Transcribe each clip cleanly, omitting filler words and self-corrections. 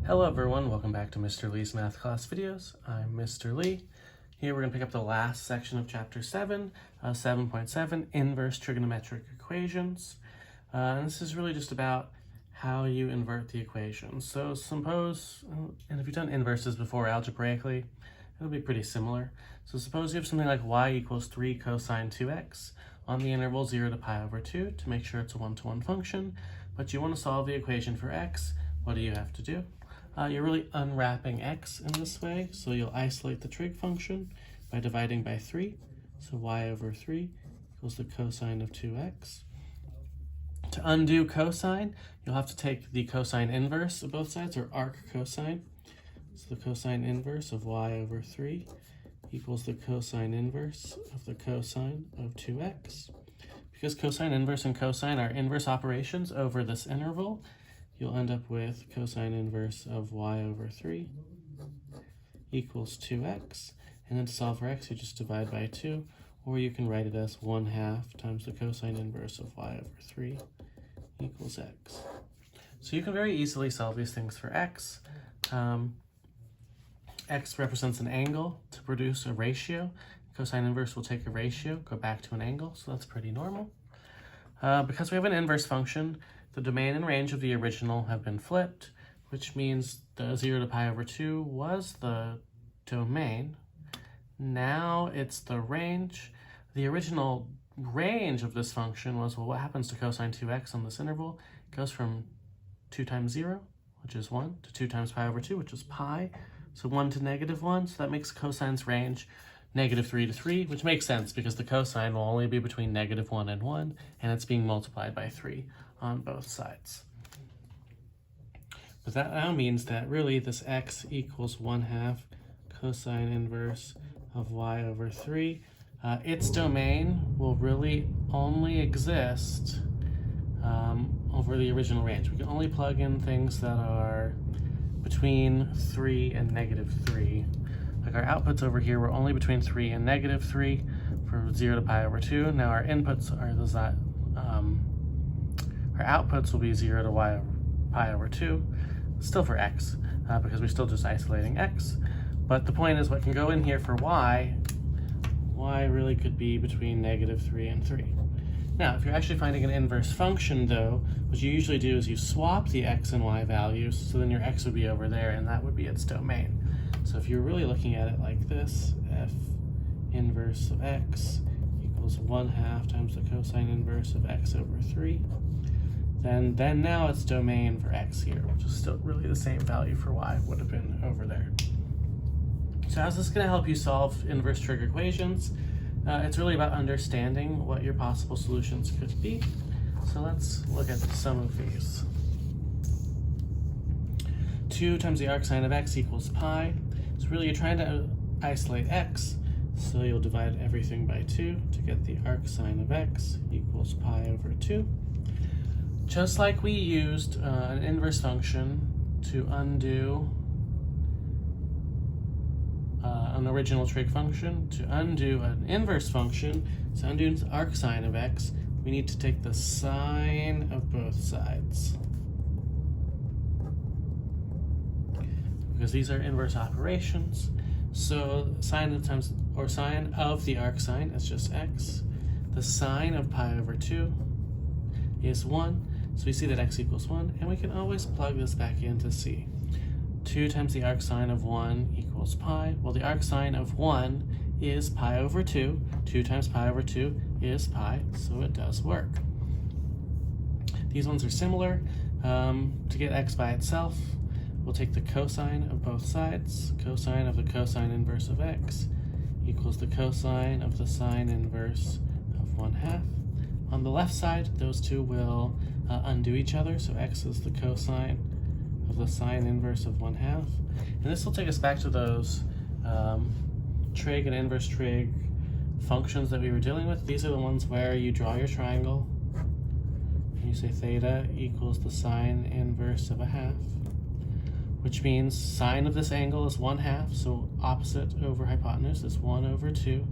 Hello everyone, welcome back to Mr. Lee's Math Class Videos. I'm Mr. Lee. Here we're going to pick up the last section of Chapter 7, 7.7, Inverse Trigonometric Equations. And this is really just about how you invert the equation. So suppose, and if you've done inverses before algebraically, it'll be pretty similar. So suppose you have something like y equals 3 cosine 2x on the interval 0 to pi over 2 to make sure it's a one-to-one function, but you want to solve the equation for x. What do you have to do? You're really unwrapping x in this way, so you'll isolate the trig function by dividing by 3. So y over 3 equals the cosine of 2x. To undo cosine, you'll have to take the cosine inverse of both sides, or arc cosine. So the cosine inverse of y over 3 equals the cosine inverse of the cosine of 2x. Because cosine inverse and cosine are inverse operations over this interval, you'll end up with cosine inverse of y over 3 equals 2x. And then to solve for x, you just divide by 2, or you can write it as 1/2 times the cosine inverse of y over 3 equals x. So you can very easily solve these things for x. X represents an angle to produce a ratio. Cosine inverse will take a ratio, go back to an angle, so that's pretty normal. Because we have an inverse function, the domain and range of the original have been flipped, which means the 0 to pi over 2 was the domain. Now it's the range. The original range of this function was, well, what happens to cosine 2x on this interval? It goes from 2 times 0, which is 1, to 2 times pi over 2, which is pi. So 1 to -1, so that makes cosine's range -3 to 3, which makes sense because the cosine will only be between -1 and 1, and it's being multiplied by 3 on both sides. But that now means that really this x equals 1/2 cosine inverse of y over 3. Its domain will really only exist over the original range. We can only plug in things that are between 3 and -3. Like our outputs over here were only between 3 and -3 for 0 to pi over 2. Now our inputs are our outputs will be 0 to pi over 2, still for x, because we're still just isolating x. But the point is, what can go in here for y really could be between -3 and 3. Now, if you're actually finding an inverse function, though, what you usually do is you swap the x and y values, so then your x would be over there, and that would be its domain. So if you're really looking at it like this, f inverse of x equals 1/2 times the cosine inverse of x over 3, then now it's domain for x here, which is still really the same value for y would have been over there. So how's this going to help you solve inverse trig equations? It's really about understanding what your possible solutions could be. So let's look at some of these. 2 times the arcsine of x equals pi. So really you're trying to isolate x, so you'll divide everything by 2 to get the arcsine of x equals pi over 2. Just like we used an inverse function to undo an original trig function, to undo an inverse function, to undo an arcsine of x, we need to take the sine of both sides. Because these are inverse operations. So sine of the arcsine is just x. The sine of pi over 2 is 1. So we see that x equals 1, and we can always plug this back in to see. 2 times the arcsine of 1 equals pi. Well, the arcsine of 1 is pi over 2. 2 times pi over 2 is pi, so it does work. These ones are similar. To get x by itself, we'll take the cosine of both sides. Cosine of the cosine inverse of x equals the cosine of the sine inverse of 1/2. On the left side, those two will undo each other, so x is the cosine of the sine inverse of 1/2. And this will take us back to those trig and inverse trig functions that we were dealing with. These are the ones where you draw your triangle, and you say theta equals the sine inverse of 1/2, which means sine of this angle is 1/2, so opposite over hypotenuse is 1 over 2,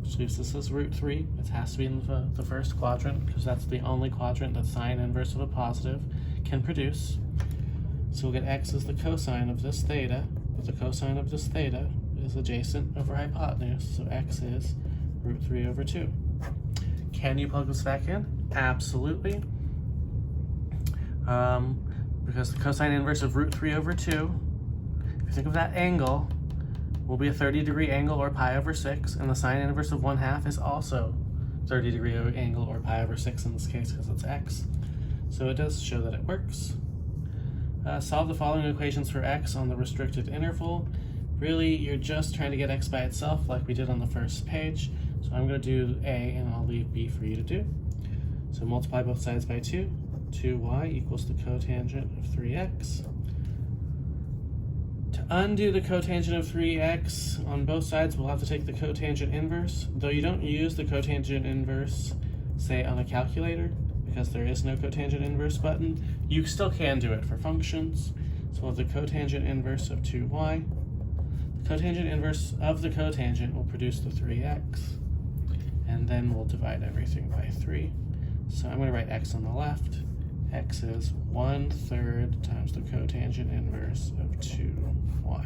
which leaves this as √3. It has to be in the first quadrant, because that's the only quadrant that sine inverse of a positive can produce. So we'll get x is the cosine of this theta, but the cosine of this theta is adjacent over hypotenuse, so x is root 3 over 2. Can you plug this back in? Absolutely. Because the cosine inverse of root 3 over 2, if you think of that angle, will be a 30-degree angle or pi over 6, and the sine inverse of 1/2 is also 30-degree angle or pi over 6 in this case because it's x. So it does show that it works. Solve the following equations for x on the restricted interval. Really, you're just trying to get x by itself like we did on the first page. So I'm going to do A and I'll leave B for you to do. So multiply both sides by 2. 2y equals the cotangent of 3x. To undo the cotangent of 3x on both sides, we'll have to take the cotangent inverse. Though you don't use the cotangent inverse, say, on a calculator, because there is no cotangent inverse button, you still can do it for functions. So we'll have the cotangent inverse of 2y. The cotangent inverse of the cotangent will produce the 3x. And then we'll divide everything by 3. So I'm going to write x on the left. X is 1/3 times the cotangent inverse of 2y.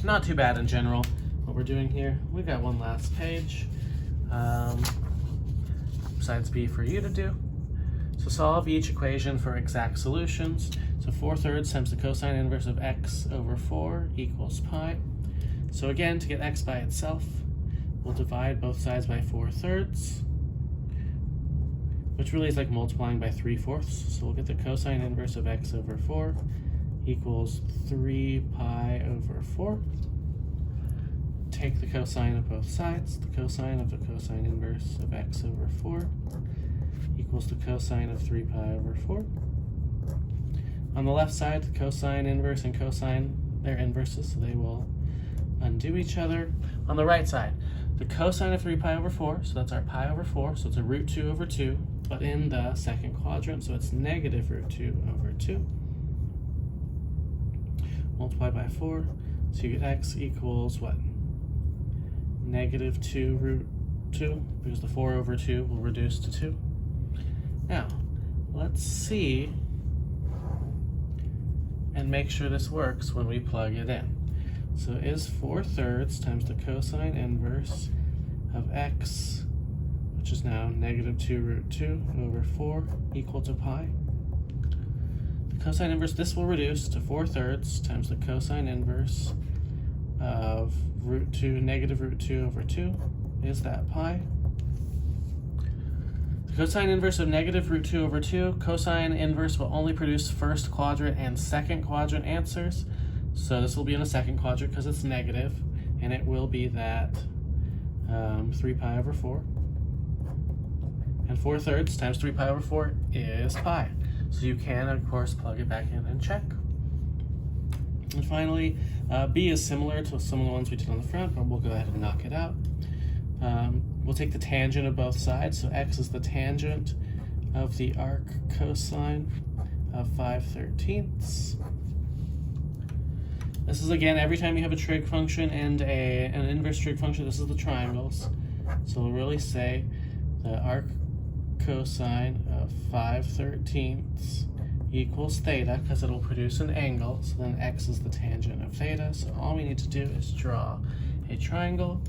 Not too bad in general, what we're doing here. We've got one last page. Besides B for you to do. So solve each equation for exact solutions. So 4/3 times the cosine inverse of x over 4 equals pi. So again, to get x by itself, we'll divide both sides by 4/3, which really is like multiplying by 3/4. So we'll get the cosine inverse of x over 4 equals 3 pi over 4. Take the cosine of both sides. The cosine of the cosine inverse of x over 4 equals the cosine of 3 pi over 4. On the left side, the cosine inverse and cosine, they're inverses, so they will undo each other. On the right side, the cosine of 3 pi over 4, so that's our pi over 4, so it's a root 2 over 2, but in the second quadrant, so it's negative root 2 over 2. Multiply by 4, so you get x equals what? Negative 2 root 2, because the 4 over 2 will reduce to 2. Now, let's see and make sure this works when we plug it in. So is 4/3 times the cosine inverse of x, which is now negative 2 root 2 over 4, equal to pi? The cosine inverse, this will reduce to 4/3 times the cosine inverse of root 2, negative root 2 over 2. Is that pi? The cosine inverse of negative root 2 over 2, cosine inverse will only produce first quadrant and second quadrant answers. So this will be in the second quadrant because it's negative, and it will be that 3 pi over 4. And 4/3 times 3 pi over 4 is pi. So you can, of course, plug it back in and check. And finally, B is similar to some of the ones we did on the front, but we'll go ahead and knock it out. We'll take the tangent of both sides. So x is the tangent of the arc cosine of 5/13. This is, again, every time you have a trig function and an inverse trig function, this is the triangles. So we'll really say the arc cosine of 5/13 equals theta, because it'll produce an angle. So then x is the tangent of theta. So all we need to do is draw a triangle.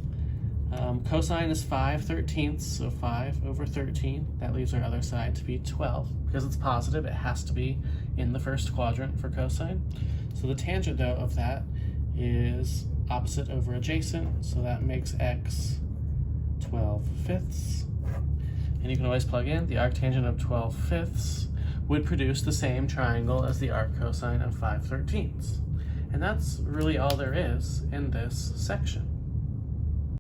Cosine is 5/13, so 5 over 13. That leaves our other side to be 12. Because it's positive, it has to be in the first quadrant for cosine. So the tangent, though, of that is opposite over adjacent, so that makes x 12/5. And you can always plug in the arctangent of 12/5 would produce the same triangle as the arc cosine of 5/13. And that's really all there is in this section.